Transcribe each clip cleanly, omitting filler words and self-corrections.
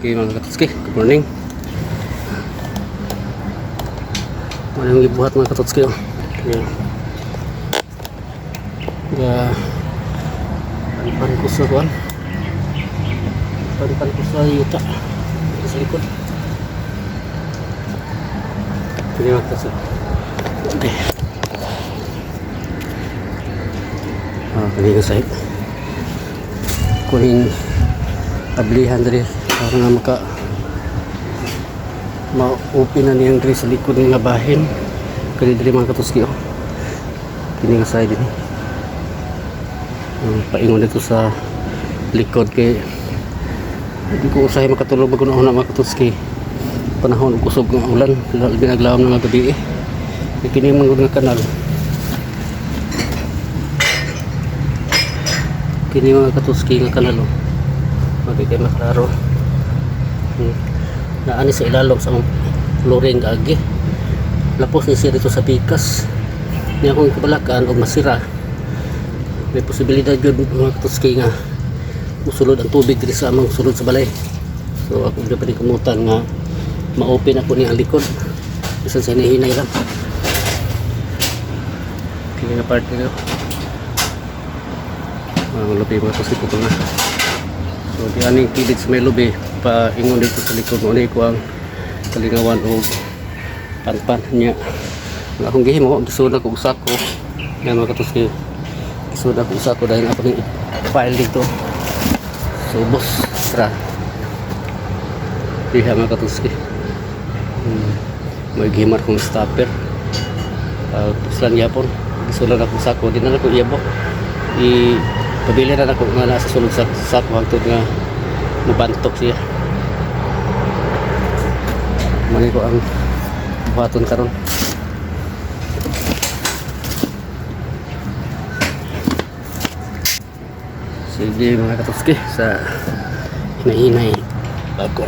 Okay mga katutski, good morning. Ano yung ibuhat mga katutski? Pan ko sa kuwan. Pan ko sa yuta. Sa likod. Ini mga katutski. Okay. Kanina sahip. Kuning tablihan dari para nga maka ma-open na niyang diri sa likod nga bahin kani diri mga katuski kini nga side ni paingon dito sa likod kay hindi ko usahay makatulog bago na mga katuski panahon ug kusog nga ulan labi naglawom na nga gabi kini mga kanal kini mga katuski nga kanal magigay maklaro naani sa ilalom sa flooring agi lapos ni siya dito sa pikas niya akong kabalakan o masira may posibilidad yun mga katuski nga musulod ang tubig dito sa amang sulod sa balay so ako na panikamutan nga ma-open ako ni ang likod bisan sa hinihinay lang kini nga part nito lupi mga katuski po na so di aning kilid sa may lubi paingon dito sa likod mo ko ang kalingawan o panpan niya akong gihimo gisud ako usa ko yan mga katuski gisud ako usa ko dahil ako ni file dito so boss tra diha mga katuski may gihimar kong stopper puslan yapon gisud ako usa ko di na ako iyabok pabili na ako nga nasa sulod sa sako hangtod nga mubantok siya mali ko ang buhaton karon sige mga katuski sa hinahinay bago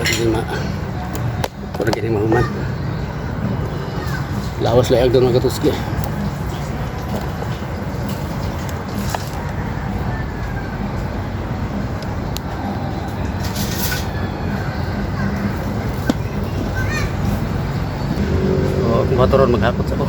rin mahuman lawas layag doon mga katuski motoron maghakot sa ko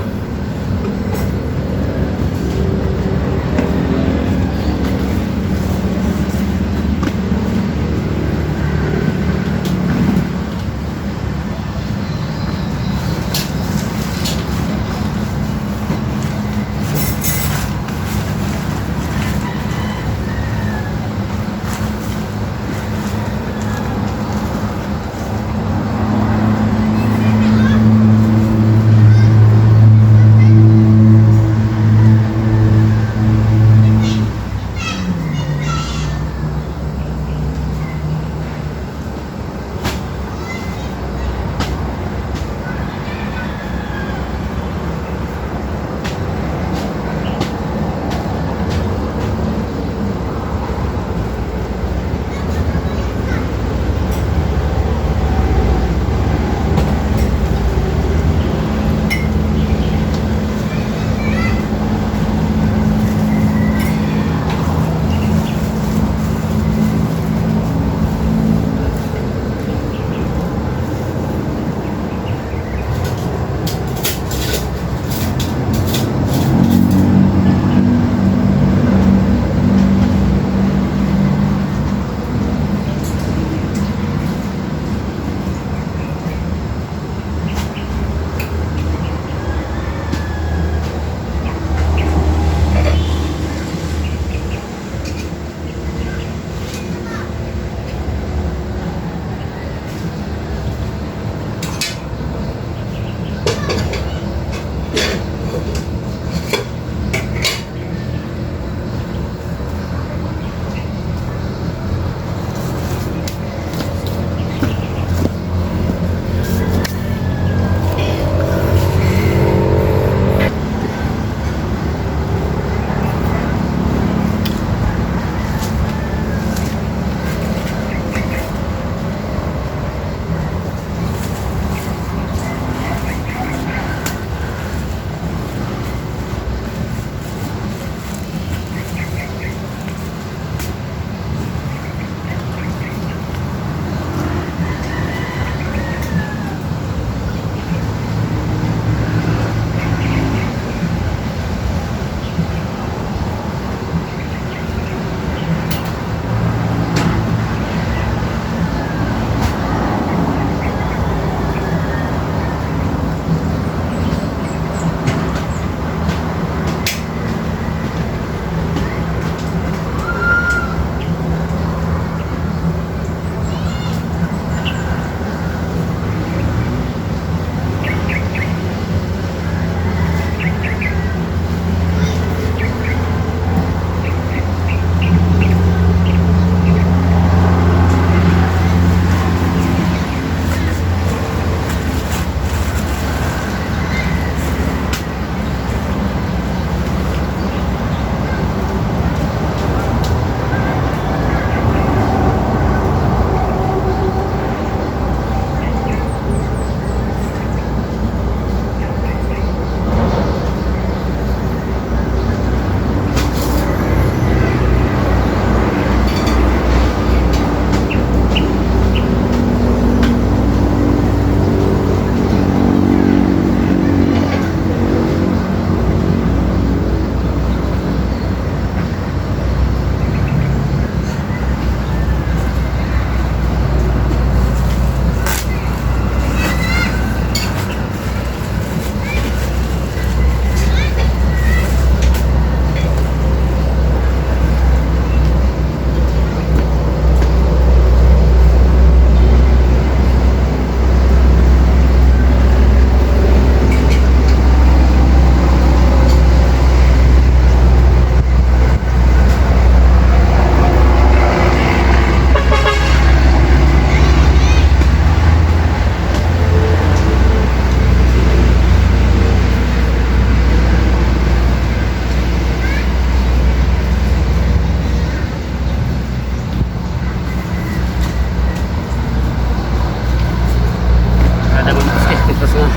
Tapos nga,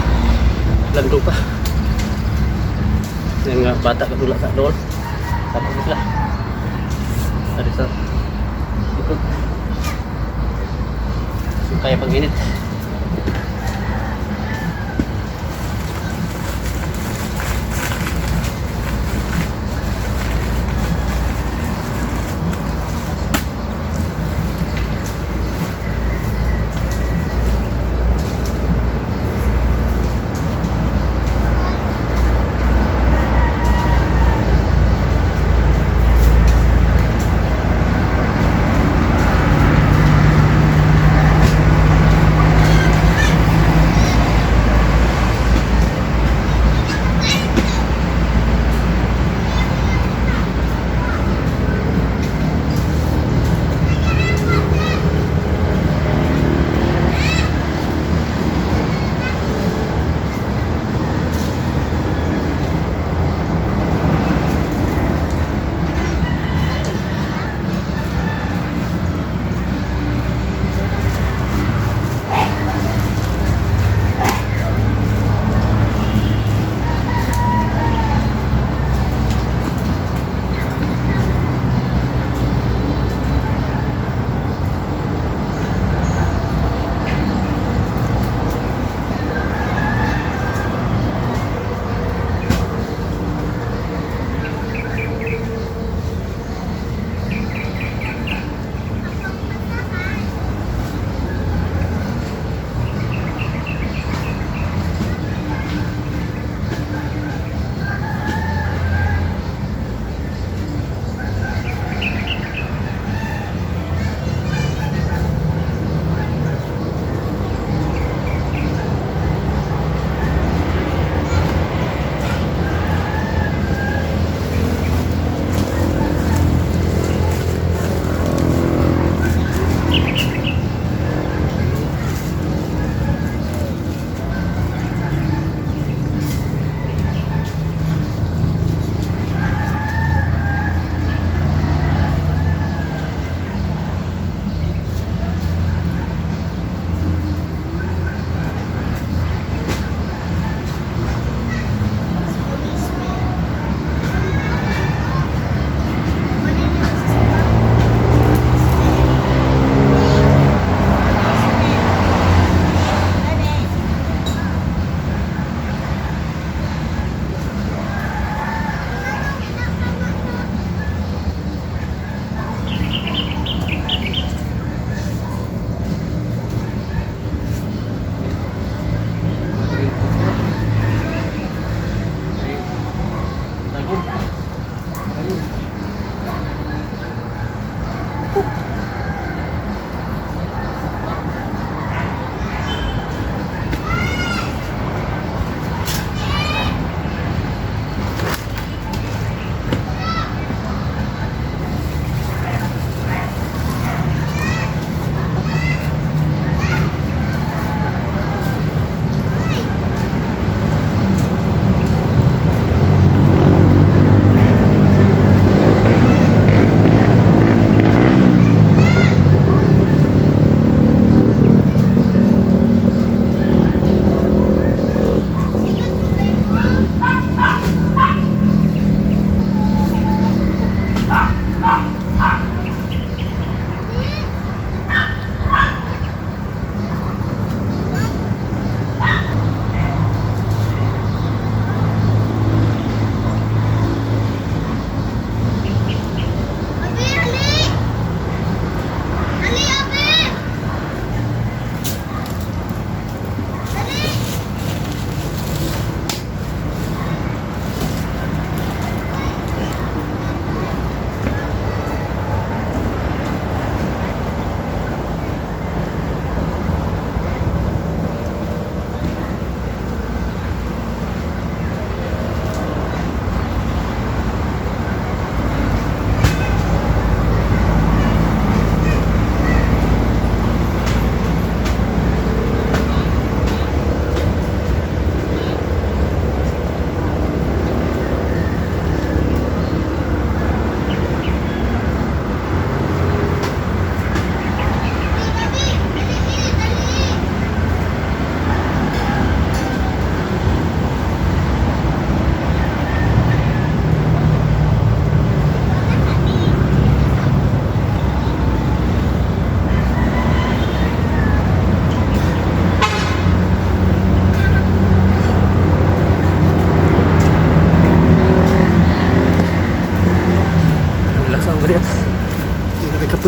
landong pa. Yung bata katula sa doon. Tapos sila. Tadi sa ikot. Kaya pag-init.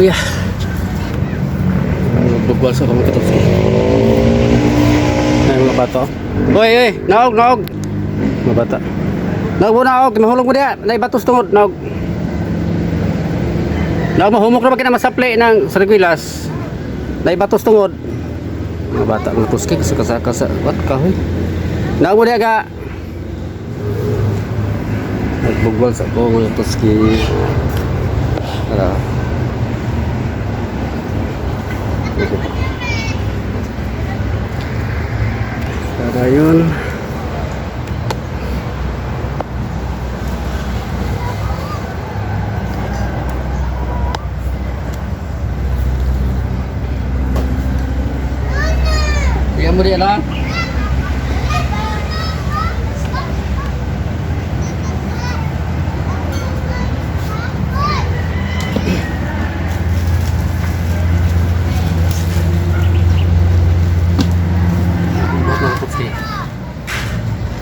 kuya. Bugwal sa mga Katowski. Ay mga bata. Oy, oy, naog, naog. Mga bata. Naog mo, naog. Mahulog mo diya. Naibatos tungod, naog. Naog, mahumok na ba kinamasaplay ng sarigwilas. Naibatos tungod. Mga bata, mga Katowski. Saka sa, what, kahoy. Naog mo diya, ga. Nagbugwal sa ko, mga Katowski. Tara. Tara yun. Bigyan mo rin lang.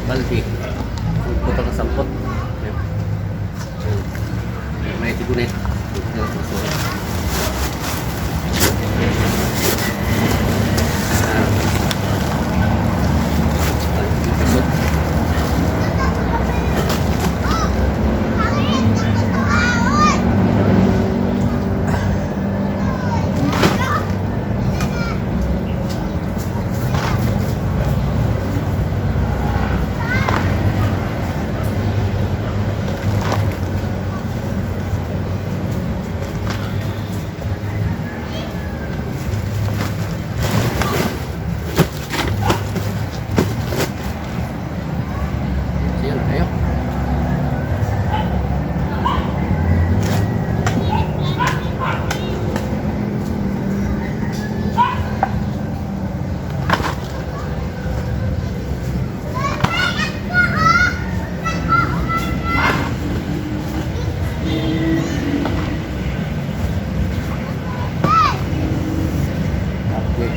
Baldi puto ka sampot may tigunet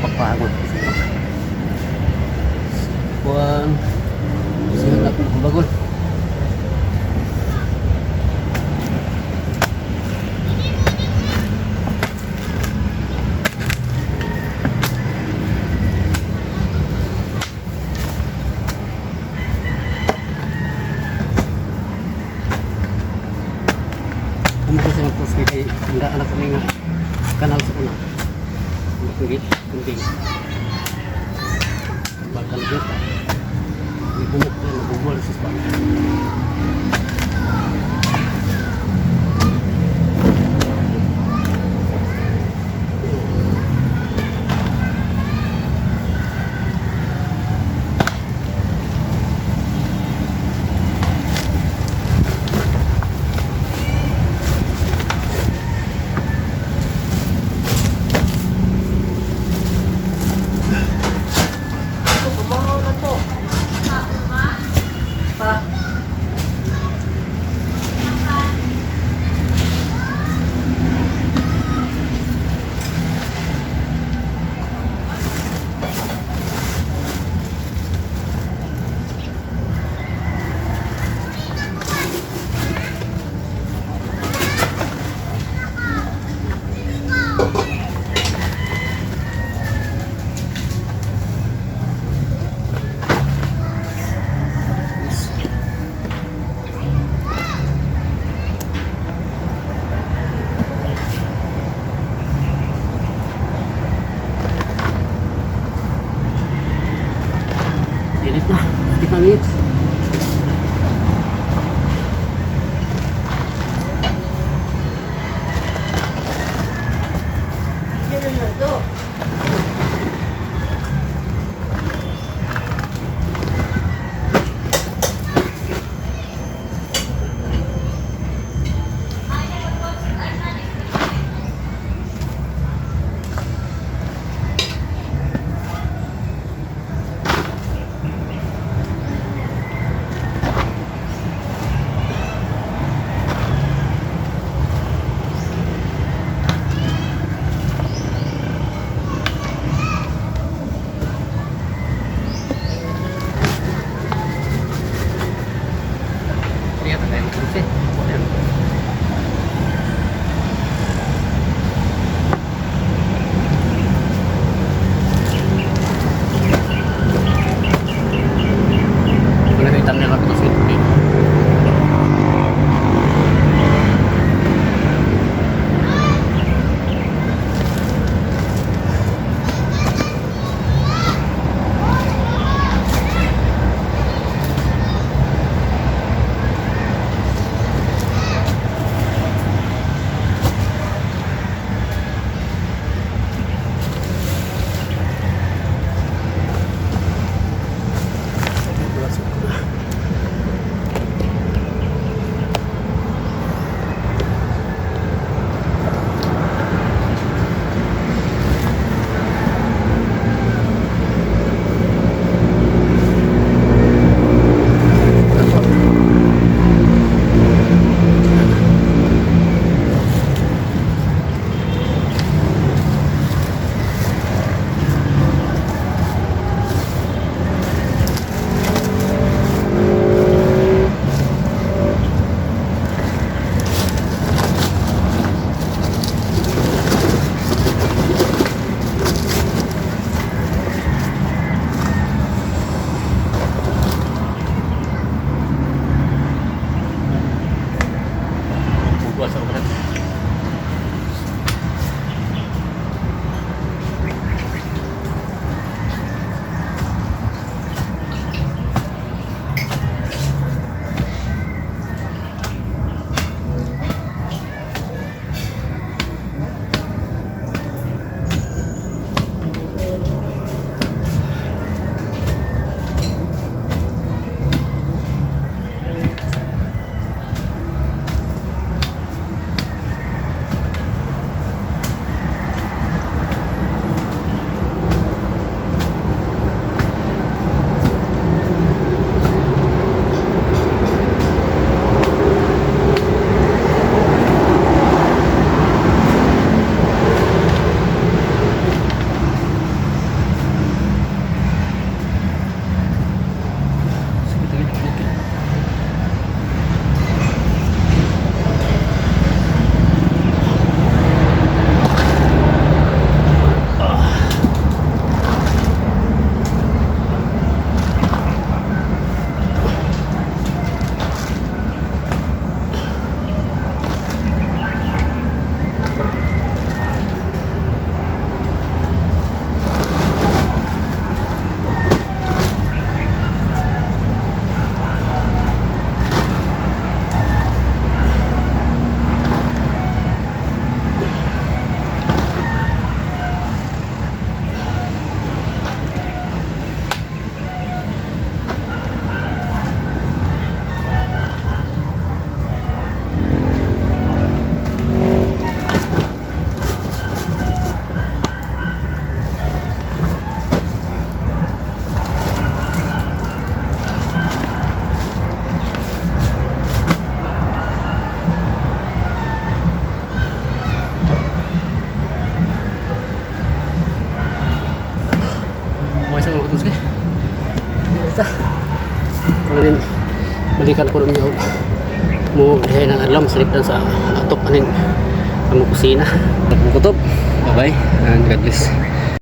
pagpagod buwan siya ako bagol kumuha sa mag-post kay hindi anak ko nga kanal sa kuna Kunggit, kunting bakal kita di bumuk dan bubul siswa Init na, 5 minutes. sige. Basta. Kanin balikan ko rin yung mo dihay ng alam salip lang sa atop anin ang kusina. Kutob. Bye bye and God bless.